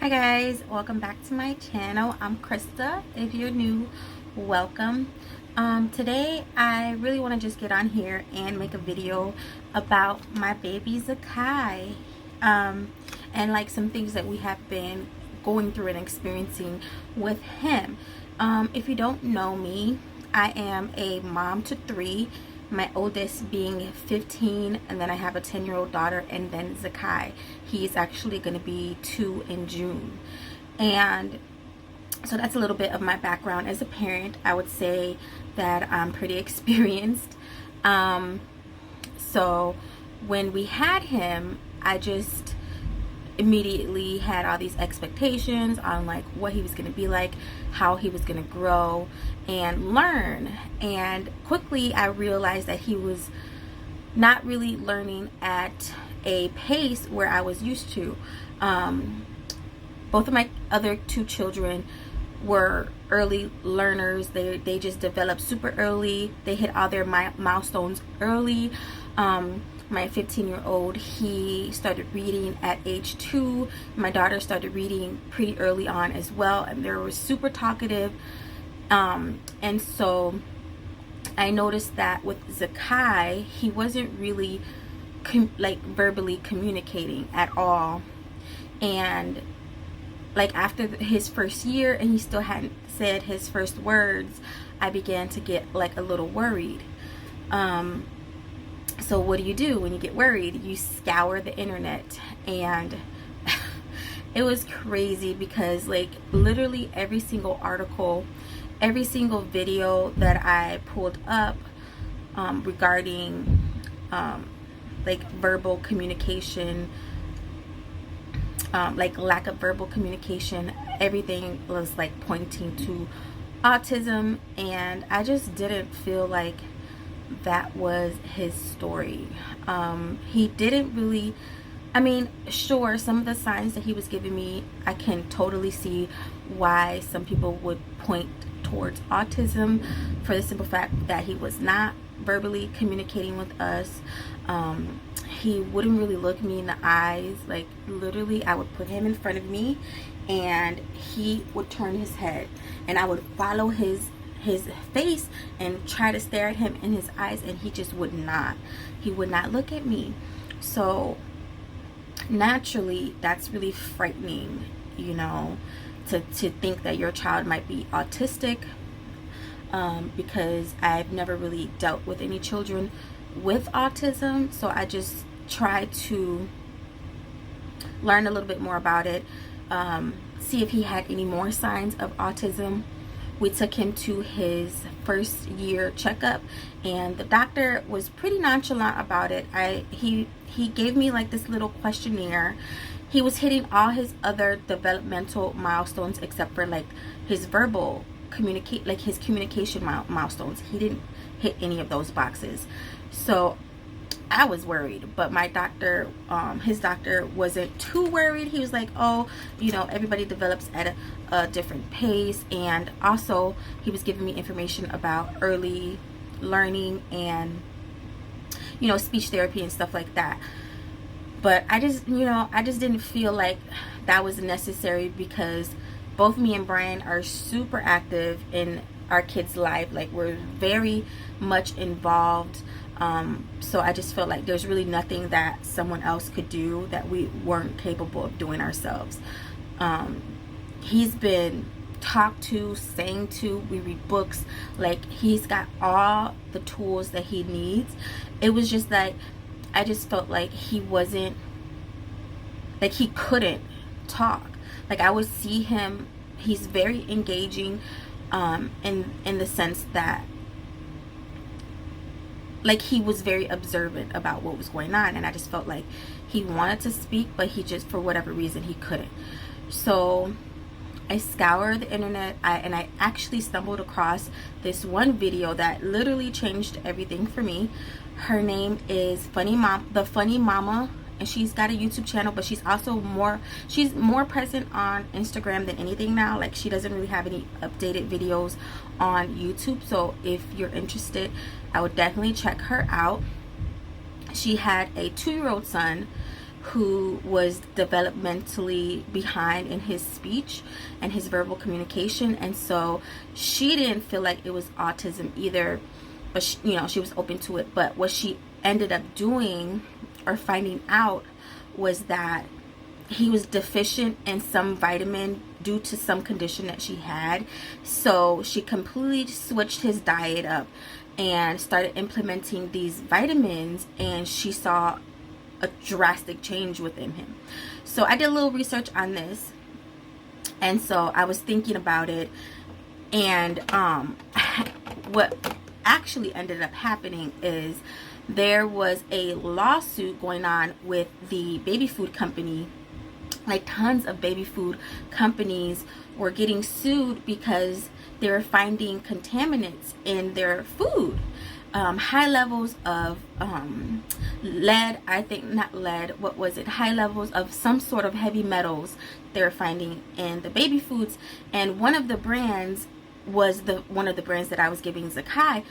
Hi guys, welcome back to my channel. I'm Krista. If you're new, welcome. Today I really want to just get on here and make a video about my baby Zakai, and like some things that we have been going through and experiencing with him. If you don't know me, I am a mom to 3, my oldest being 15, and then I have a 10-year-old daughter, and then Zakai. He's actually going to be 2 in June. And so that's a little bit of my background as a parent. I would say that I'm pretty experienced. So when we had him, I just immediately had all these expectations on like what he was going to be like, how he was going to grow and learn. And quickly I realized that he was not really learning at a pace where I was used to. Both of my other 2 children were early learners. They just developed super early. They hit all their milestones early. My 15-year-old, he started reading at age 2. My daughter started reading pretty early on as well, and they were super talkative. And so I noticed that with Zakai, he wasn't really like verbally communicating at all. And like after his first year and he still hadn't said his first words, I began to get like a little worried. So what do when you get worried? You scour the internet, and it was crazy because like literally every single article, every single video that I pulled up regarding like verbal communication, like lack of verbal communication, everything was like pointing to autism, and I just didn't feel like that was his story. He didn't really, I mean, sure, some of the signs that he was giving me, I can totally see why some people would point towards autism, for the simple fact that he was not verbally communicating with us. He wouldn't really look me in the eyes. Like literally I would put him in front of me and he would turn his head, and I would follow his face and try to stare at him in his eyes, and he just would not. He would not look at me. So naturally that's really frightening, you know, to think that your child might be autistic, because I've never really dealt with any children with autism. So I just tried to learn a little bit more about it, see if he had any more signs of autism. We took him to his first year checkup, and the doctor was pretty nonchalant about it. He gave me like this little questionnaire. He was hitting all his other developmental milestones except for like his verbal communication milestones. He didn't hit any of those boxes. So I was worried, but my doctor, his doctor, wasn't too worried. He was like, oh, you know, everybody develops at a different pace. And also he was giving me information about early learning and, you know, speech therapy and stuff like that. But I just didn't feel like that was necessary, because both me and Brian are super active in our kids' life. Like we're very much involved. So I just felt like there's really nothing that someone else could do that we weren't capable of doing ourselves. He's been talked to, sang to, we read books, like he's got all the tools that he needs. It was just like I just felt like he wasn't, like he couldn't talk. Like I would see him, he's very engaging, in the sense that like he was very observant about what was going on, and I just felt like he wanted to speak, but he just, for whatever reason, he couldn't. So I scoured the internet, and I actually stumbled across this one video that literally changed everything for me. Her name is Funny Momma, and she's got a YouTube channel, but she's also she's more present on Instagram than anything now. Like she doesn't really have any updated videos on YouTube. So if you're interested, I would definitely check her out. She had a 2-year-old son who was developmentally behind in his speech and his verbal communication, and so she didn't feel like it was autism either, but she, you know, she was open to it. But what she ended up doing or finding out was that he was deficient in some vitamin due to some condition that she had. So she completely switched his diet up and started implementing these vitamins, and she saw a drastic change within him. So I did a little research on this, and so I was thinking about it, and what actually ended up happening is there was a lawsuit going on with the baby food company. Like, tons of baby food companies were getting sued because they were finding contaminants in their food. High levels of lead, I think, not lead, what was it? High levels of some sort of heavy metals they were finding in the baby foods. And one of the brands was one of the brands that I was giving Zakai.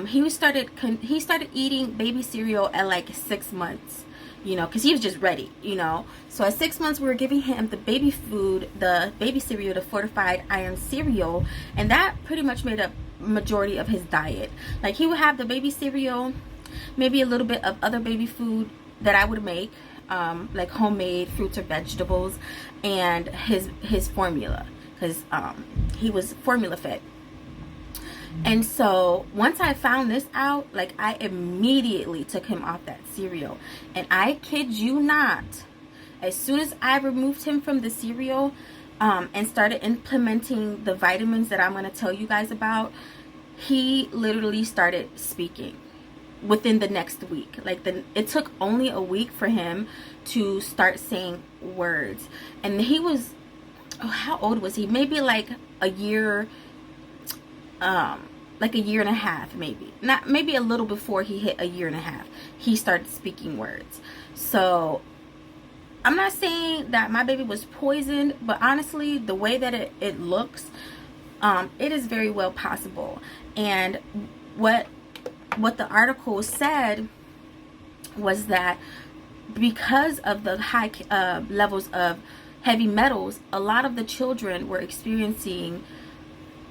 He started eating baby cereal at like 6 months, you know, because he was just ready, you know. So at 6 months we were giving him the baby food, the baby cereal, the fortified iron cereal, and that pretty much made up majority of his diet. Like, he would have the baby cereal, maybe a little bit of other baby food that I would make, like homemade fruits or vegetables, and his formula, because he was formula fed. And so once I found this out, like, I immediately took him off that cereal. And I kid you not, as soon as I removed him from the cereal and started implementing the vitamins that I'm going to tell you guys about, he literally started speaking within the next week. Like, it took only a week for him to start saying words. And he was, oh, how old was he? Maybe like a year, like a year and a half, maybe a little before he hit a year and a half, he started speaking words. So I'm not saying that my baby was poisoned, but honestly, the way that it looks, it is very well possible. And what the article said was that because of the high levels of heavy metals, a lot of the children were experiencing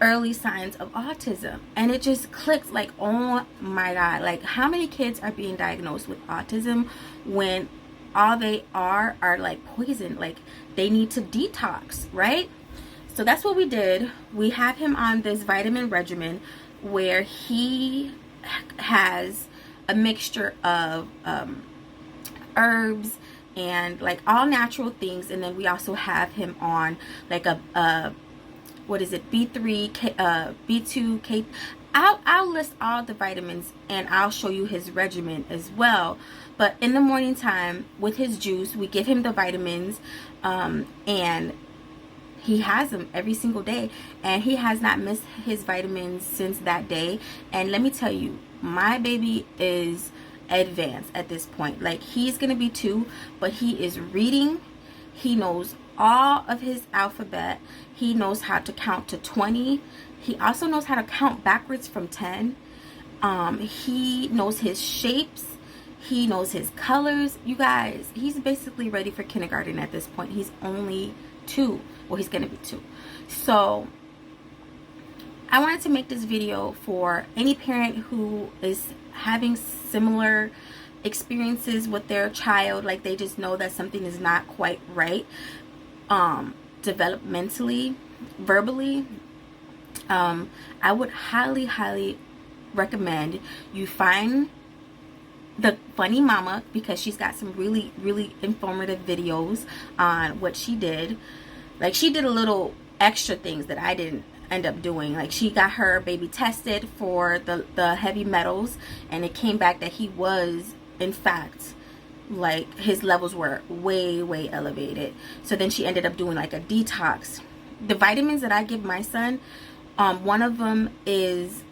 early signs of autism. And it just clicked, like, oh my god, like, how many kids are being diagnosed with autism when all they are like poison? Like, they need to detox, right? So that's what we did. We have him on this vitamin regimen where he has a mixture of herbs and like all natural things, and then we also have him on like a what is it, B3, B2, K. I'll list all the vitamins and I'll show you his regimen as well. But in the morning time with his juice, we give him the vitamins, and he has them every single day, and he has not missed his vitamins since that day. And let me tell you, my baby is advanced at this point. Like, he's gonna be 2, but he is reading. He knows all of his alphabet. He knows how to count to 20. He also knows how to count backwards from 10. He knows his shapes. He knows his colors. You guys, he's basically ready for kindergarten at this point. He's only 2. Well, he's gonna be 2. So I wanted to make this video for any parent who is having similar experiences with their child, like they just know that something is not quite right, developmentally, verbally. I would highly recommend you find the Funny Momma, because she's got some really informative videos on what she did. Like, she did a little extra things that I didn't end up doing. Like, she got her baby tested for the heavy metals, and it came back that he was, in fact, like, his levels were way elevated. So then she ended up doing like a detox. The vitamins that I give my son, one of them is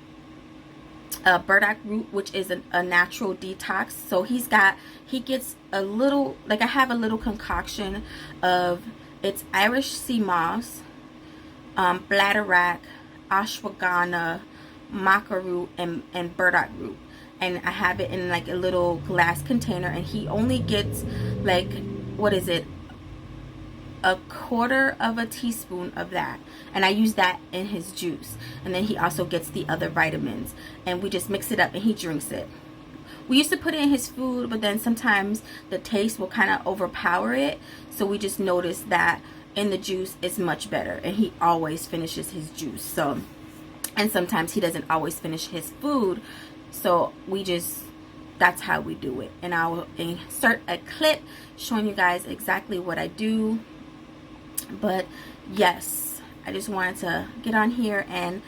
Burdockroot, which is a natural detox. So he gets a little, like, I have a little concoction of, it's Irish Seamoss, Bladderwrack, Ashwaghanda, Macaroot, and Burdockroot. and I have it in like a little glass container, and he only gets like, what is it, a quarter of a teaspoon of that, and I use that in his juice. And then he also gets the other vitamins, and we just mix it up and he drinks it. We used to put it in his food, but then sometimes the taste will kind of overpower it, so we just noticed that in the juice it's much better, and he always finishes his juice. So, and sometimes he doesn't always finish his food, so we just, that's how we do it. And I will insert a clip showing you guys exactly what I do. But yes, I just wanted to get on here and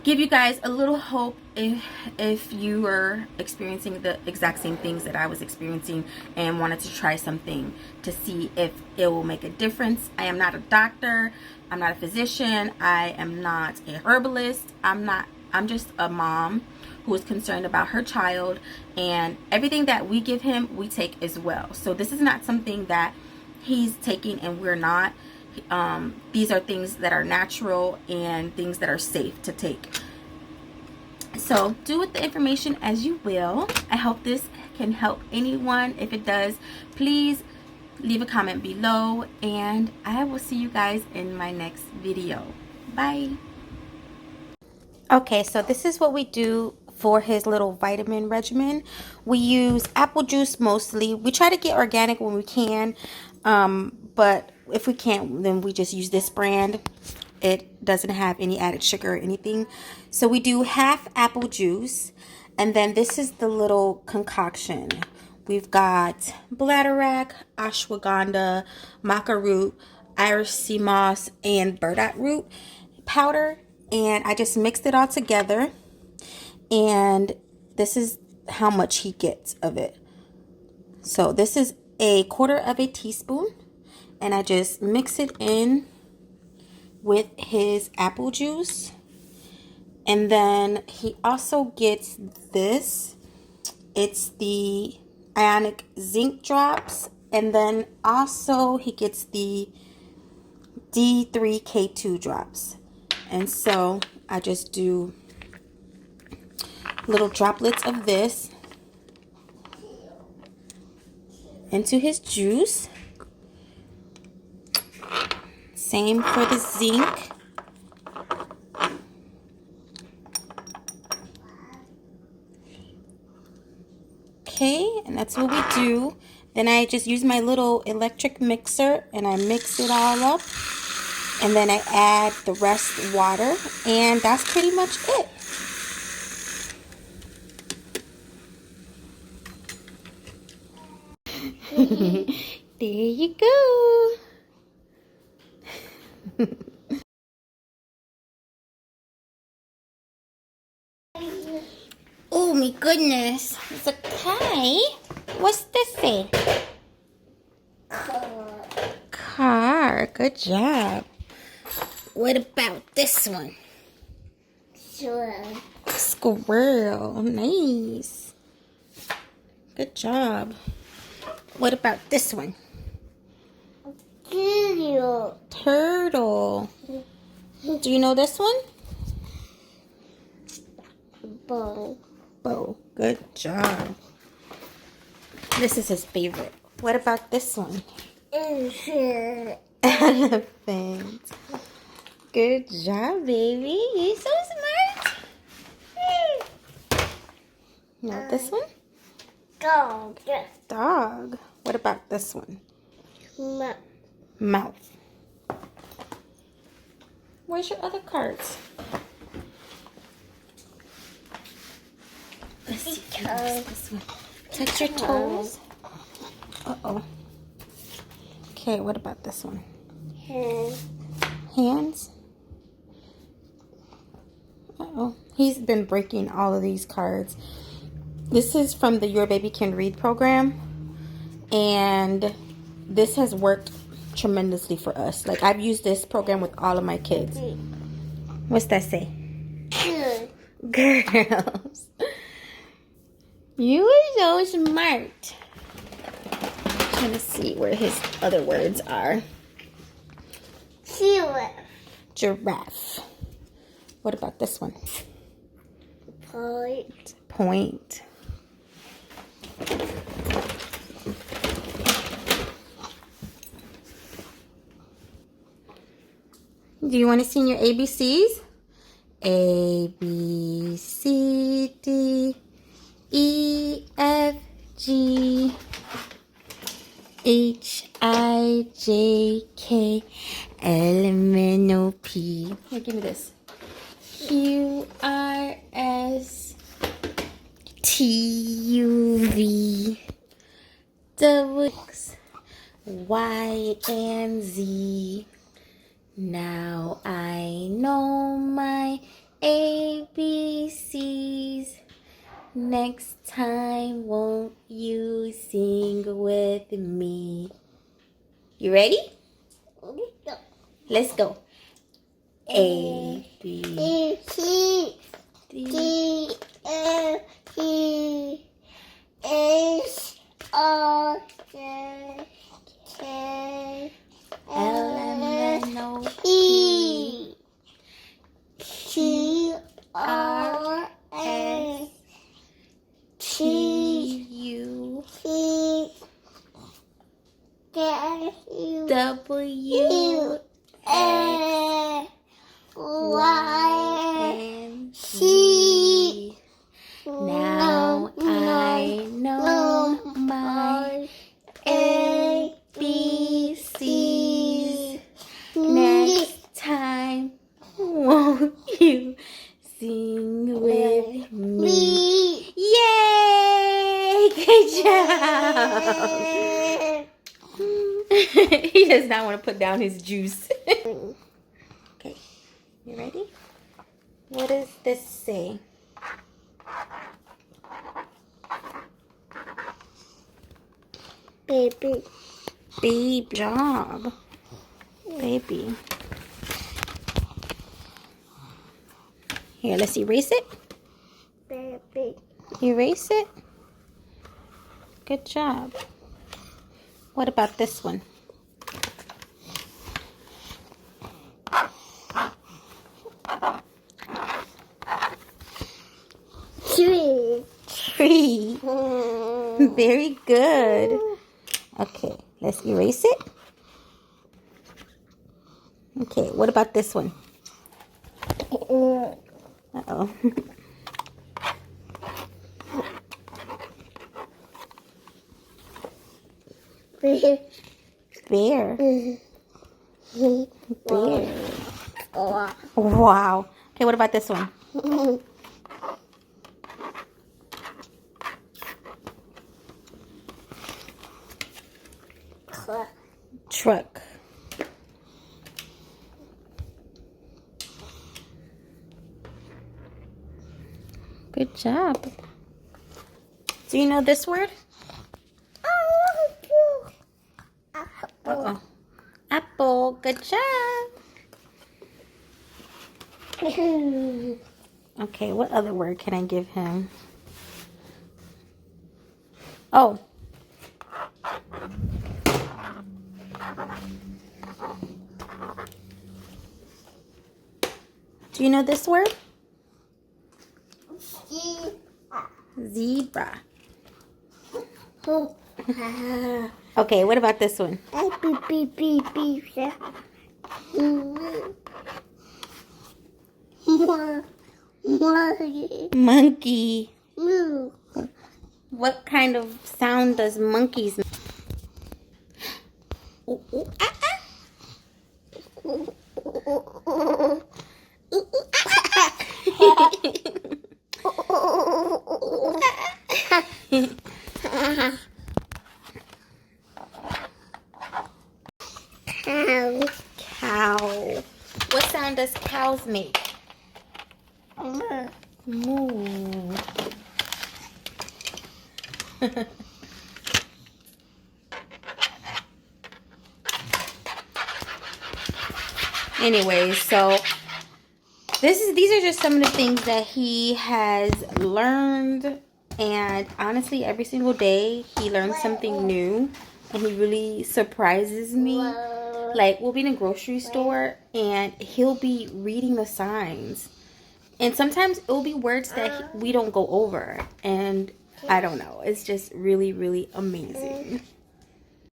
give you guys a little hope if you are experiencing the exact same things that I was experiencing and wanted to try something to see if it will make a difference. I am not a doctor, I'm not a physician, I am not a herbalist, I'm just a mom who is concerned about her child, and everything that we give him we take as well. So this is not something that he's taking and we're not. These are things that are natural and things that are safe to take. So do with the information as you will. I hope this can help anyone. If it does, please leave a comment below, and I will see you guys in my next video. Bye. Okay, so this is what we do for his little vitamin regimen. We use apple juice mostly. We try to get organic when we can, but if we can't, then we just use this brand. It doesn't have any added sugar or anything. So we do half apple juice, and then this is the little concoction. We've got Bladderwrack, Ashwaghanda, Macaroot, Irish Seamoss, and Burdockroot powder, and I just mixed it all together, and this is how much he gets of it. So this is a quarter of a teaspoon, and I just mix it in with his apple juice. And then he also gets this. It's the Ionic Zinc drops, and then also he gets the D3K2 drops. And so I just do little droplets of this into his juice. Same for the zinc. Okay, and that's what we do. Then I just use my little electric mixer and I mix it all up. And then I add the rest water, and that's pretty much it. There you go. Oh my goodness. Zakai, what's this say? Car. Good job. What about this one? Squirrel. Nice. Good job. What about this one? Turtle. Do you know this one? Bow. Good job. This is his favorite. What about this one? Elephant. Good job, baby. You're so smart. Now this one? Dog. What about this one? Mouth. Where's your other cards? Let's see. This one. Touch your toes. Uh-oh. Okay, what about this one? Hands. Uh-oh. He's been breaking all of these cards. This is from the Your Baby Can Read program, and this has worked tremendously for us. Like, I've used this program with all of my kids. What's that say? Girls. You are so smart. I'm trying to see where his other words are. Giraffe. What about this one? point. Do you want to sing your ABCs? A, B, C, D, E, F, G, H, I, J, K, L, M, N, O, P. Here, give me this. Q, R, S, T, U, V, W, X, Y, and Z. Now I know my ABCs. Next time, won't you sing with me? You ready? Let's go. A, B, C, D, F, G, H, I, J, K, L, M, N, O, P, Q, R, S, T, U, W, X, Y, and Z. Now I know my ABCs. Next time, won't you sing with me? Yay! Good job! He does not want to put down his juice. Okay, you ready? What does this say? Baby. Baby job. Baby. Here, let's erase it. Baby. Erase it. Good job. What about this one? Tree. Very good. Okay, let's erase it. Okay, what about this one? Uh-oh. Bear. Bear. Wow. Okay, what about this one? Truck. Good job. Do you know this word? Uh-oh. Apple. Good job. Okay, what other word can I give him? Oh. Do you know this word? Zebra. Okay, what about this one? Monkey. What kind of sound does monkeys make? Ooh, ooh, ah, ah. Ooh, ooh, Cow. Cow. What sound does cows make? Moo. Anyways, so these are just some of the things that he has learned, and honestly every single day he learns something new and he really surprises me. Like, we'll be in a grocery store and he'll be reading the signs And sometimes it will be words that we don't go over. And I don't know. It's just really, really amazing.